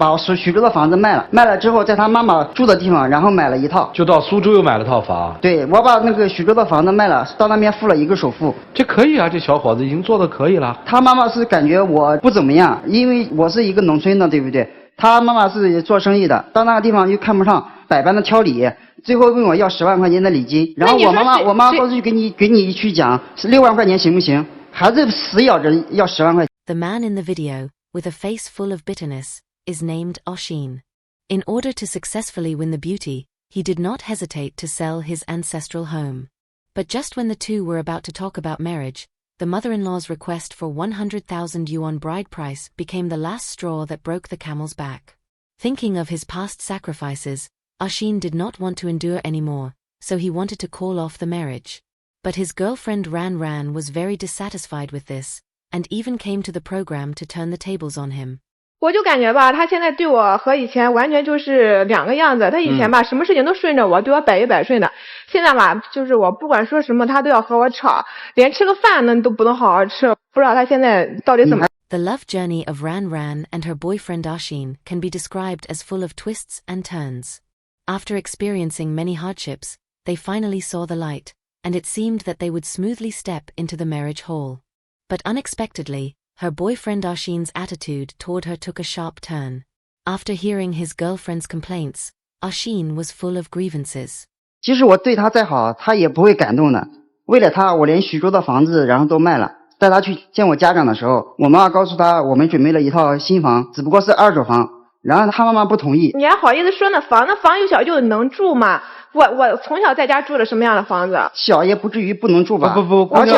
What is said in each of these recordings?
把徐州的房子卖了，卖了之后在他妈妈住的地方，然后买了一套，就到苏州又买了套房。对，我把那个徐州的房子卖了，到那边付了一个首付。这可以啊，这小伙子已经做的可以了。他妈妈是感觉我不怎么样，因为我是一个农村的，对不对？他妈妈是做生意的，到那个地方又看不上，百般的挑理，最后问我要10万块钱的礼金。然后我妈过去给你去讲是6万块钱行不行？还是死咬着要10万块钱。The man in the video, with a face full of bitterness, is named Oshin. In order to successfully win the beauty, he did not hesitate to sell his ancestral home. But just when the two were about to talk about marriage, the mother-in-law's request for 100,000 yuan bride price became the last straw that broke the camel's back. Thinking of his past sacrifices, Oshin did not want to endure anymore, so he wanted to call off the marriage. But his girlfriend Ran Ran was very dissatisfied with this, and even came to the program to turn the tables on him. 我就感觉吧，他现在对我和以前完全就是两个样子。他以前吧，什么事情都顺着我，对我百依百顺的。现在吧，就是我不管说什么，他都要和我吵，连吃个饭呢都不能好好吃。不知道他现在到底怎么。The love journey of Ran Ran and her boyfriend Oshin can be described as full of twists and turns. After experiencing many hardships, they finally saw the light, and it seemed that they would smoothly step into the marriage hall. But unexpectedly, her boyfriend Oshin's attitude toward her took a sharp turn. After hearing his girlfriend's complaints, Oshin was full of grievances. 即使我对他再好，他也不会感动的。为了他，我连徐州的房子然后都卖了。带他去见我家长的时候，我妈妈告诉他，我们准备了一套新房，只不过是2手房。然后他妈妈不同意。你还好意思说那房又小就能住吗？我从小在家住的什么样的房子？小也不至于不能住吧？不，而且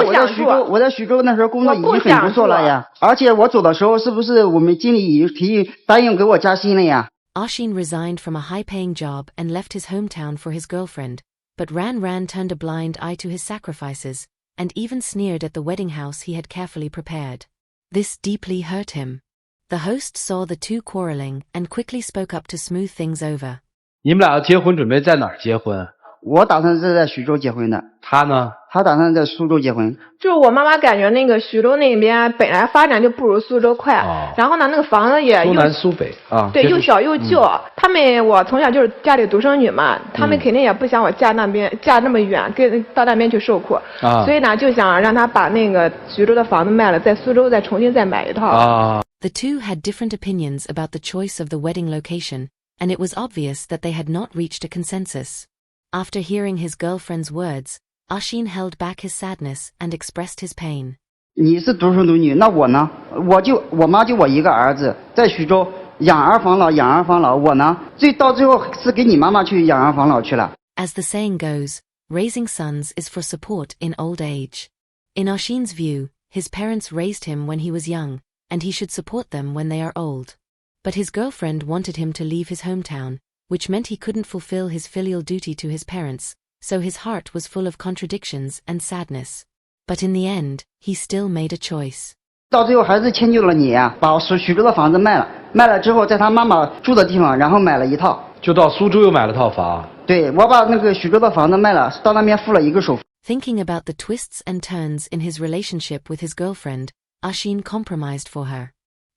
我在徐州那时候工作已经很不错了呀。而且我走的时候，是不是我们经理已经提议答应给我加薪了呀？ Oshin resigned from a high-paying job and left his hometown for his girlfriend, but Ran Ran turned a blind eye to his sacrifices, and even sneered at the wedding house he had carefully prepared. This deeply hurt him. The host saw the two quarreling and quickly spoke up to smooth things over. 你们俩要结婚，准备在哪儿结婚？我打算是在徐州结婚的。他呢？他打算在苏州结婚。就是我妈妈感觉那个徐州那边本来发展就不如苏州快，然后呢那个房子也苏南苏北啊，对，又小又旧。他们我从小就是家里独生女嘛，他们肯定也不想我嫁那么远，到那边去受苦，所以呢就想让他把那个徐州的房子卖了，在苏州再重新买一套。The two had different opinions about the choice of the wedding location, and it was obvious that they had not reached a consensus. After hearing his girlfriend's words, Oshin held back his sadness and expressed his pain. 你是独生独女，那我呢？我妈就我一个儿子，在徐州养儿防老。我呢，到最后是给你妈妈去养儿防老去了。As the saying goes, raising sons is for support in old age. In Oshin's view, his parents raised him when he was young, and he should support them when they are old. But his girlfriend wanted him to leave his hometown, which meant he couldn't fulfill his filial duty to his parents, so his heart was full of contradictions and sadness. But in the end, he still made a choice. 到最后还是迁就了你呀，把徐州的房子卖了，卖了之后在他妈妈住的地方，然后买了一套，就到苏州又买了套房。对，我把那个徐州的房子卖了，到那边付了一个首付。Thinking about the twists and turns in his relationship with his girlfriend, Oshin compromised for her.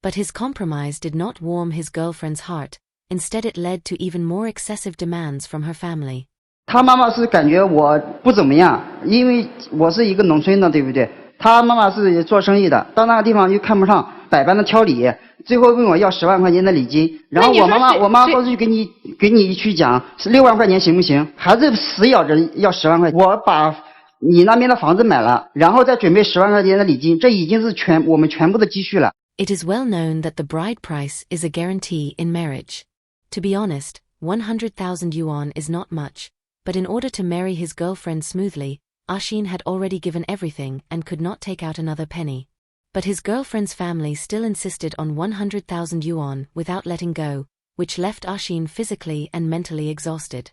But his compromise did not warm his girlfriend's heart, instead it led to even more excessive demands from her family. 他妈妈是感觉我不怎么样，因为我是一个农村的，对不对？他妈妈是做生意的，到那个地方又看不上，百般的挑理，最后问我要10万块钱的礼金。然后我妈过去给你去讲是6万块钱行不行？还是死咬着要10万块钱。我把你那边的房子买了，然后再准备10万块钱的礼金，这已经是我们全部的积蓄了。It is well known that the bride price is a guarantee in marriage. To be honest, 100,000 yuan is not much, but in order to marry his girlfriend smoothly, Oshin had already given everything and could not take out another penny. But his girlfriend's family still insisted on 100,000 yuan without letting go, which left Oshin physically and mentally exhausted.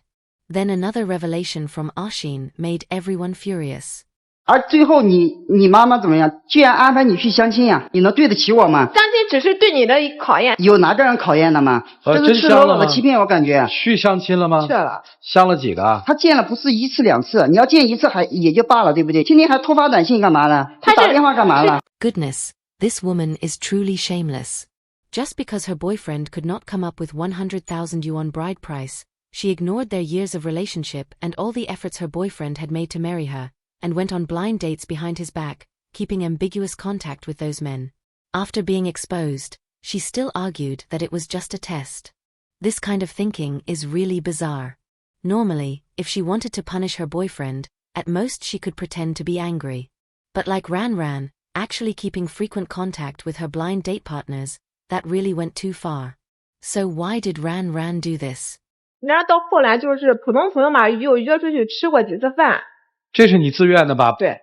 Then another revelation from Oshin made everyone furious. 而最后你妈妈怎么样？既然安排你去相亲呀，你能对得起我吗？相亲只是对你的考验。有拿这样考验的吗？这是赤裸裸的欺骗，我感觉。去相亲了吗？去了。相了几个？他见了不是1次2次，你要见1次也就罢了，对不对？今天还突发短信干嘛呢？他打电话干嘛了？ Goodness, this woman is truly shameless. Just because her boyfriend could not come up with 100,000 yuan bride price, she ignored their years of relationship and all the efforts her boyfriend had made to marry her, and went on blind dates behind his back, keeping ambiguous contact with those men. After being exposed, she still argued that it was just a test. This kind of thinking is really bizarre. Normally, if she wanted to punish her boyfriend, at most she could pretend to be angry. But like Ran, actually keeping frequent contact with her blind date partners, that really went too far. So why did Ran do this? 然后到后来就是普通朋友嘛，又约出去吃过几次饭。这是你自愿的吧？对，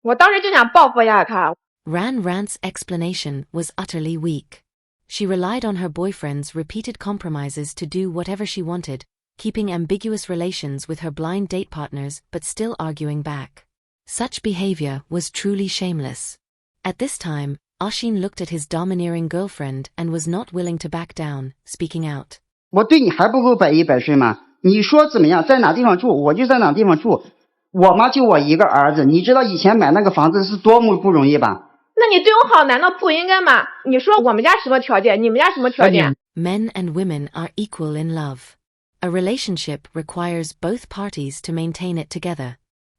我当时就想报复一下他。Ran's explanation was utterly weak. She relied on her boyfriend's repeated compromises to do whatever she wanted, keeping ambiguous relations with her blind date partners but still arguing back. Such behavior was truly shameless. At this time, Oshin looked at his domineering girlfriend and was not willing to back down, speaking out. 我对你还不够百依百顺吗？你说怎么样，在哪地方住，我就在哪地方住。我妈就我一个儿子，你知道以前买那个房子是多么不容易吧？那你对我好难道不应该吗？你说我们家什么条件，你们家什么条件？ Men and women are equal in love. A relationship requires both parties to maintain it together.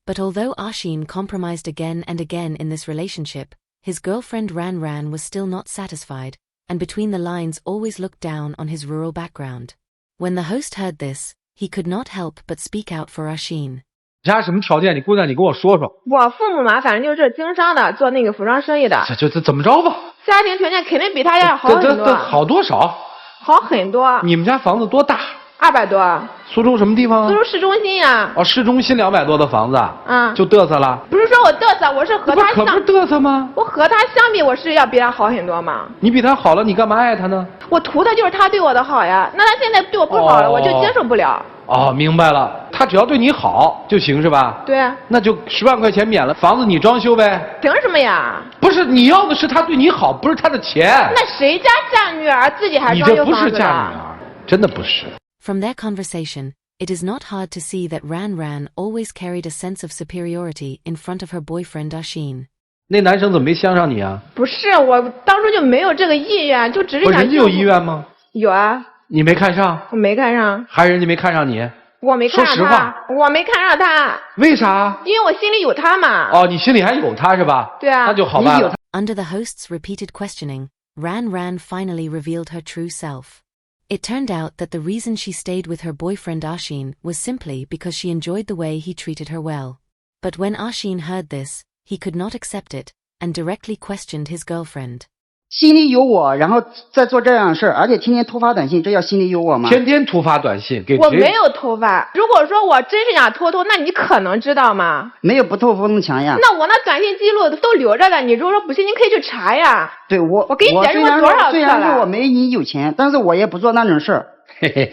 But although Oshin compromised again and again in this relationship, his girlfriend Ran was still not satisfied, and between the lines always looked down on his rural background. When the host heard this, he could not help but speak out for Oshin. 你家什么条件？你姑娘，你跟我说说。我父母嘛，反正就是经商的，做那个服装生意的。这怎么着吧？家庭条件肯定比他家好很多。好多少？好很多。你们家房子多大？200多。苏州什么地方啊？苏州市中心呀。哦，市中心200多的房子。嗯。就嘚瑟了？不是说我嘚瑟，我是和他可不是嘚瑟吗？我和他相比，我是要比他好很多嘛。你比他好了，你干嘛爱他呢？我图的就是他对我的好呀。那他现在对我不好了，我就接受不了。哦，明白了，他只要对你好就行是吧？对。那就10万块钱免了，房子你装修呗。凭什么呀？不是，你要的是他对你好，不是他的钱。那谁家嫁女儿自己还装修房子？你这不是嫁女儿，真的不是。From their conversation, it is not hard to see that Ran always carried a sense of superiority in front of her boyfriend Oshin. 那男生怎么没相上你啊？不是，我当初就没有这个意愿，就只是想。人家有意愿吗？有啊。你没看上？我没看上。还是人家没看上你？我没看上他。说实话，我没看上他。为啥？因为我心里有他嘛。哦，你心里还有他是吧？对啊。那就好办了。Under the host's repeated questioning, Ran finally revealed her true self. It turned out that the reason she stayed with her boyfriend Oshin was simply because she enjoyed the way he treated her well. But when Oshin heard this, he could not accept it, and directly questioned his girlfriend. 心里有我，然后再做这样的事儿，而且天天突发短信，这叫心里有我吗？天天突发短信给谁？我没有突发。如果说我真是想偷，那你可能知道吗？没有不透风的墙呀。那我那短信记录都留着的，你如果说不信，你可以去查呀。对我给你解释过多少次了？虽然说我没你有钱，但是我也不做那种事儿。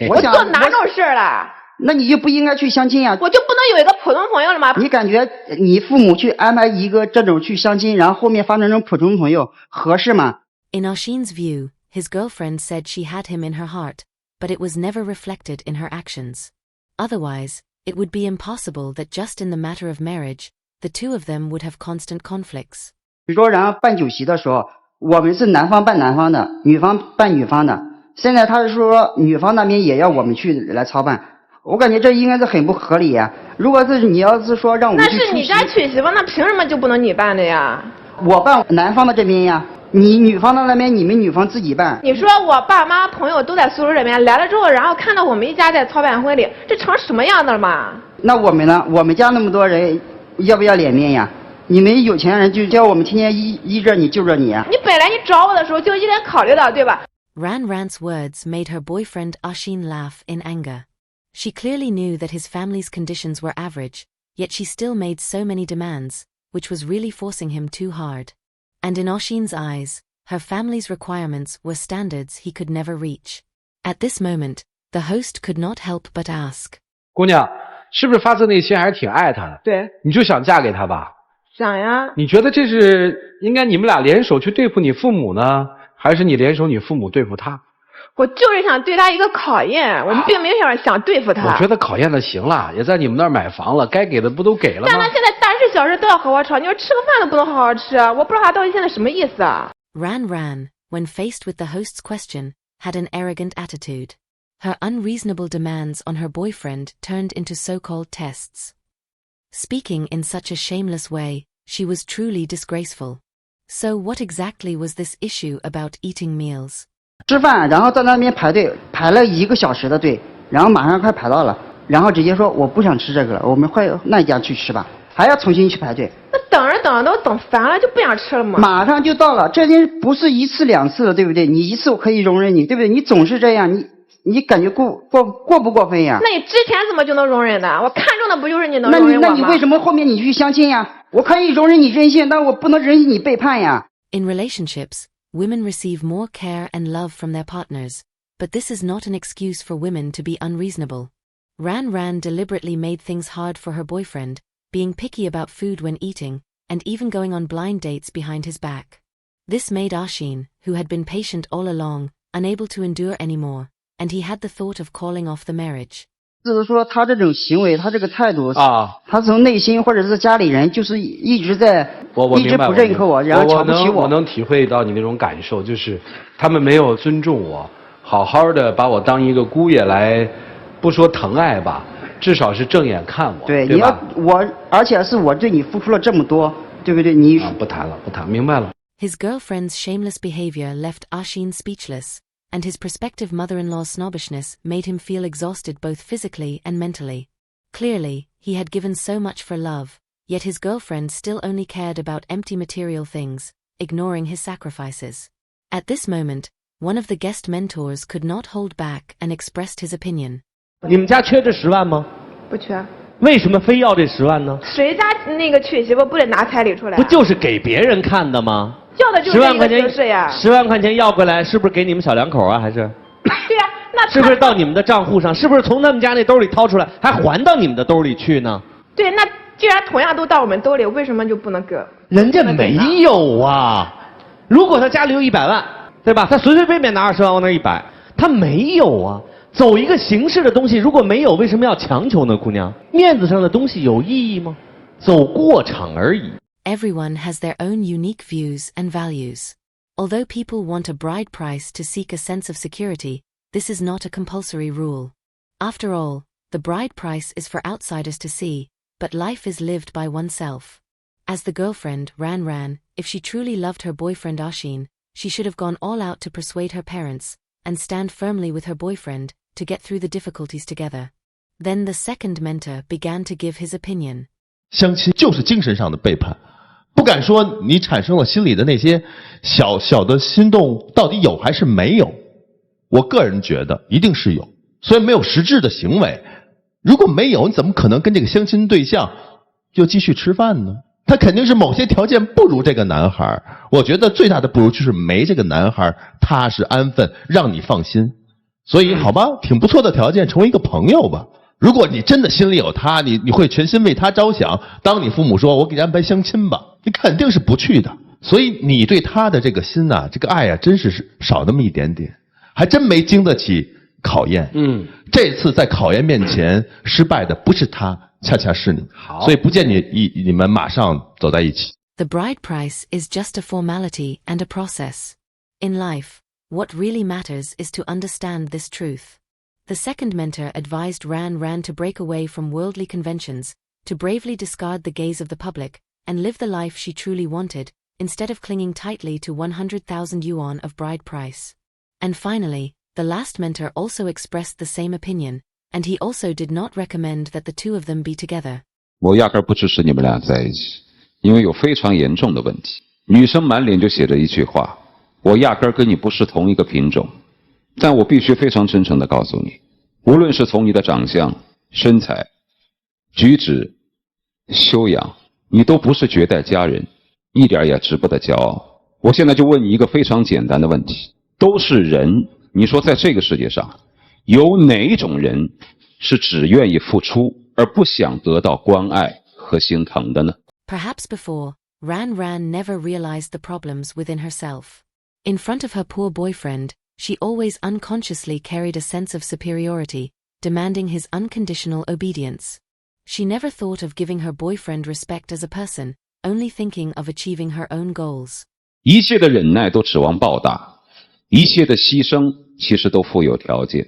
我做哪种事儿了？那你就不应该去相亲呀！我就不能有一个普通朋友了吗？你感觉你父母去安排一个这种去相亲，然后后面发展成普通朋友，合适吗？ In Oshin's view, his girlfriend said she had him in her heart, but it was never reflected in her actions. Otherwise, it would be impossible that just in the matter of marriage, the two of them would have constant conflicts. 比如说，然后办酒席的时候，我们是男方办男方的，女方办女方的。现在他是说女方那边也要我们去来操办，我感觉这应该是很不合理呀。如果是你要是说让我们去，那是你家娶媳妇，那凭什么就不能你办的呀？我办男方的这边呀。你女方的那边，你们女方自己办。你说我爸妈朋友都在苏州这边来了之后，然后看到我们一家在操办婚礼，这成什么样的了嘛？那我们呢？我们家那么多人，要不要脸面呀？你们有钱人就叫我们天天依着你救着你啊！你本来你找我的时候就应该考虑到，对吧？ Ran's words made her boyfriend Oshin laugh in anger. She clearly knew that his family's conditions were average, yet she still made so many demands, which was really forcing him too hard. And in Oshin's eyes, her family's requirements were standards he could never reach. At this moment, the host could not help but ask. 姑娘，是不是发自内心还是挺爱他的？对。你就想嫁给他吧？想呀。你觉得这是应该你们俩联手去对付你父母呢，还是你联手你父母对付他？我就是想对他一个考验，我们并没有想对付他。我觉得考验的行了，也在你们那儿买房了，该给的不都给了吗？但他现在大事小事都要和我吵，你说吃个饭都不能好好吃，我不知道他到底现在什么意思啊。Ran when faced with the host's question, had an arrogant attitude. Her unreasonable demands on her boyfriend turned into so-called tests. Speaking in such a shameless way, she was truly disgraceful. So what exactly was this issue about eating meals? 吃饭，然后在那边排队，排了1个小时的队，然后马上快排到了，然后直接说我不想吃这个了，我们换那一家去吃吧，还要重新去排队。那等着等着都等烦了，就不想吃了吗？马上就到了，这件不是1次2次了，对不对？你1次我可以容忍你，对不对？你总是这样，你感觉过不过分呀？那你之前怎么就能容忍的？我看中的不就是你能容忍我吗？那你为什么后面你去相亲呀？我可以容忍你任性，但我不能忍你背叛呀。In relationships, women receive more care and love from their partners, but this is not an excuse for women to be unreasonable. Ran deliberately made things hard for her boyfriend, being picky about food when eating, and even going on blind dates behind his back. This made Ashin, who had been patient all along, unable to endure anymore, and he had the thought of calling off the marriage. 就是说他这种行为，他这个态度啊，他从内心或者是家里人就是一直在一直不认可我，然后瞧不起我能体会到你那种感受，就是他们没有尊重我，好好的把我当一个姑爷来，不说疼爱吧，至少是正眼看我。对，对吧？而且是我对你付出了这么多，对不对？你不谈了，明白了。His girlfriend's shameless behavior left Ashin speechless, and his prospective mother-in-law's snobbishness made him feel exhausted both physically and mentally. Clearly, he had given so much for love, yet his girlfriend still only cared about empty material things, ignoring his sacrifices. At this moment, one of the guest mentors could not hold back and expressed his opinion. 你们家缺这10万吗？不缺。为什么非要这10万呢？谁家那个娶媳妇不得拿彩礼出来？不就是给别人看的吗？要的就是10万块钱这个形式呀。10万块钱要回来，是不是给你们小两口啊？还是？对呀，那是不是到你们的账户上？是不是从他们家那兜里掏出来，还还到你们的兜里去呢？对，那既然同样都到我们兜里，为什么就不能给？人家没有啊！如果他家里有100万，对吧？他随随便便拿20万往那一摆，他没有啊。走一个形式的东西，如果没有，为什么要强求呢？姑娘，面子上的东西有意义吗？走过场而已。Everyone has their own unique views and values. Although people want a bride price to seek a sense of security, this is not a compulsory rule. After all, the bride price is for outsiders to see, but life is lived by oneself. As the girlfriend, Ran, if she truly loved her boyfriend Ashin, she should have gone all out to persuade her parents, and stand firmly with her boyfriend, to get through the difficulties together. Then the second mentor began to give his opinion. 相亲就是精神上的背叛，不敢说你产生了心里的那些小小的心动到底有还是没有，我个人觉得一定是有，虽然没有实质的行为，如果没有，你怎么可能跟这个相亲对象就继续吃饭呢？他肯定是某些条件不如这个男孩，我觉得最大的不如就是没这个男孩踏实安分，让你放心。所以好吧，挺不错的条件，成为一个朋友吧。如果你真的心里有他，你会全心为他着想，当你父母说我给你安排相亲吧，你肯定是不去的。所以你对他的这个心啊，这个爱啊，真是少那么一点点，还真没经得起考验。这次在考验面前失败的不是他，恰恰是你。所以不见你们马上走在一起。The bride price is just a formality and a process. In life, what really matters is to understand this truth. The second mentor advised Ran to break away from worldly conventions, to bravely discard the gaze of the public, and live the life she truly wanted, instead of clinging tightly to 100,000 yuan of bride price. And finally, the last mentor also expressed the same opinion, and he also did not recommend that the two of them be together. 我压根儿不支持你们俩在一起，因为有非常严重的问题。女生满脸就写着一句话：我压根儿跟你不是同一个品种。但我必须非常真诚地告诉你，无论是从你的长相、身材、举止、修养，你都不是绝代佳人，一点也值不得骄傲。我现在就问你一个非常简单的问题：都是人，你说在这个世界上，有哪种人是只愿意付出而不想得到关爱和心疼的呢？ Perhaps before, Ran never realized the problems within herself. In front of her poor boyfriend, she always unconsciously carried a sense of superiority, demanding his unconditional obedience. She never thought of giving her boyfriend respect as a person, only thinking of achieving her own goals. 一切的忍耐都指望报答，一切的牺牲其实都富有条件，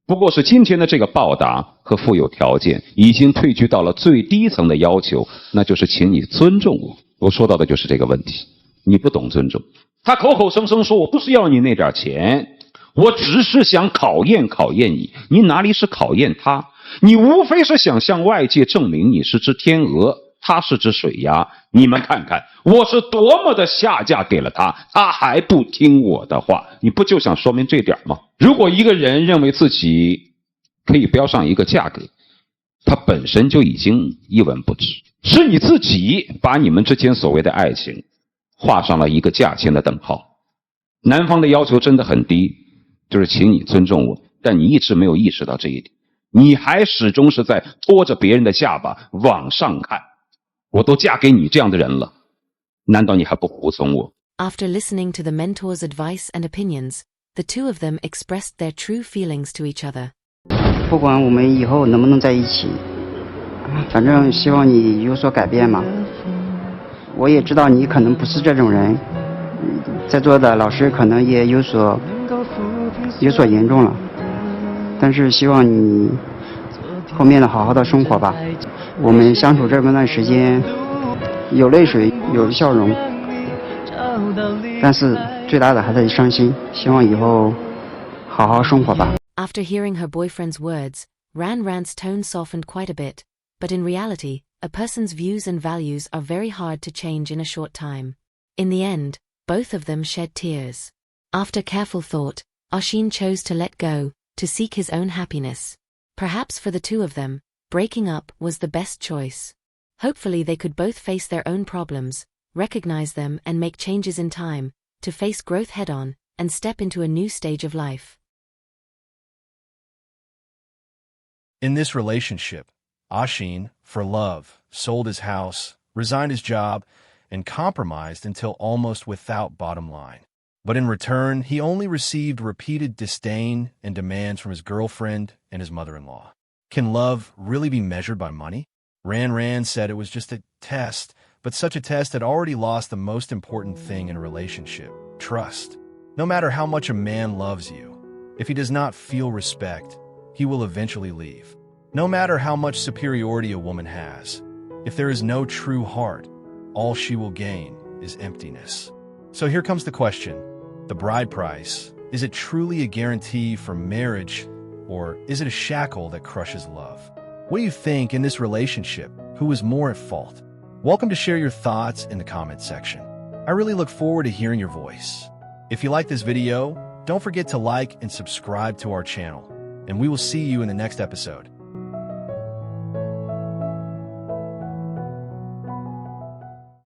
不过是今天的这个报答和富有条件已经退居到了最低层的要求，那就是请你尊重我。我说到的就是这个问题，你不懂尊重。他口口声声说我不是要你那点钱，我只是想考验考验你，你哪里是考验他？你无非是想向外界证明你是只天鹅，他是只水鸭。你们看看我是多么的下嫁给了他，他还不听我的话，你不就想说明这点吗？如果一个人认为自己可以标上一个价格，他本身就已经一文不值，是你自己把你们之间所谓的爱情画上了一个价钱的等号。男方的要求真的很低，就是请你尊重我，但你一直没有意识到这一点，你还始终是在拖着别人的下巴往上看。我都嫁给你这样的人了，难道你还不服从我？ After listening to the mentor's advice and opinions, the two of them expressed their true feelings to each other. 不管我们以后能不能在一起，反正希望你有所改变嘛。我也知道你可能不是这种人，在座的老师可能也有所严重了，但是希望你后面的好好的生活吧。我们相处这么段时间，有泪水，有笑容，但是最大的还是伤心。希望以后好好生活吧。After hearing her boyfriend's words, Ran Ran's tone softened quite a bit, but in reality, a person's views and values are very hard to change in a short time. In the end, both of them shed tears. After careful thought, Oshin chose to let go, to seek his own happiness. Perhaps for the two of them, breaking up was the best choice. Hopefully they could both face their own problems, recognize them and make changes in time, to face growth head-on, and step into a new stage of life. In this relationship, Oshin, for love, sold his house, resigned his job, and compromised until almost without bottom line. But in return, he only received repeated disdain and demands from his girlfriend and his mother-in-law. Can love really be measured by money? Ran said it was just a test, but such a test had already lost the most important thing in a relationship, trust. No matter how much a man loves you, if he does not feel respect, he will eventually leave. No matter how much superiority a woman has, if there is no true heart, all she will gain is emptiness. So here comes the question. The bride price, is it truly a guarantee for marriage, or is it a shackle that crushes love? What do you think in this relationship? Who is more at fault? Welcome to share your thoughts in the comment section. I really look forward to hearing your voice. If you like this video, don't forget to like and subscribe to our channel, and we will see you in the next episode.